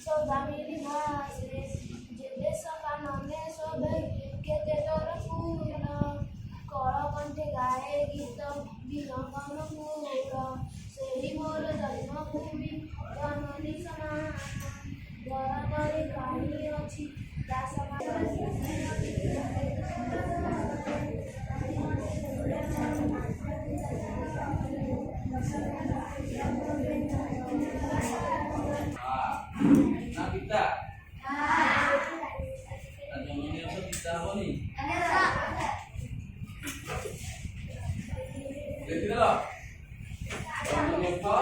ସୌଦାମିନୀ ଭାଷେ ଯେତେ ସକାନନେ ଶୋଭେ କେତେ ତୋର ଫୁଲ କଳକଣ୍ଠେ ଗାଏ ଗୀତ ବିହଙ୍ଗନ ମୂଳ ସେହି ମୋର ଜନ୍ମଭୂମି ଜନନୀ ସମାନ ଦରଦରେ କାହିଁ ଅଛି Das Nah kita. Tanya ini apa kita apa nih? Jadi loh. Tanya apa?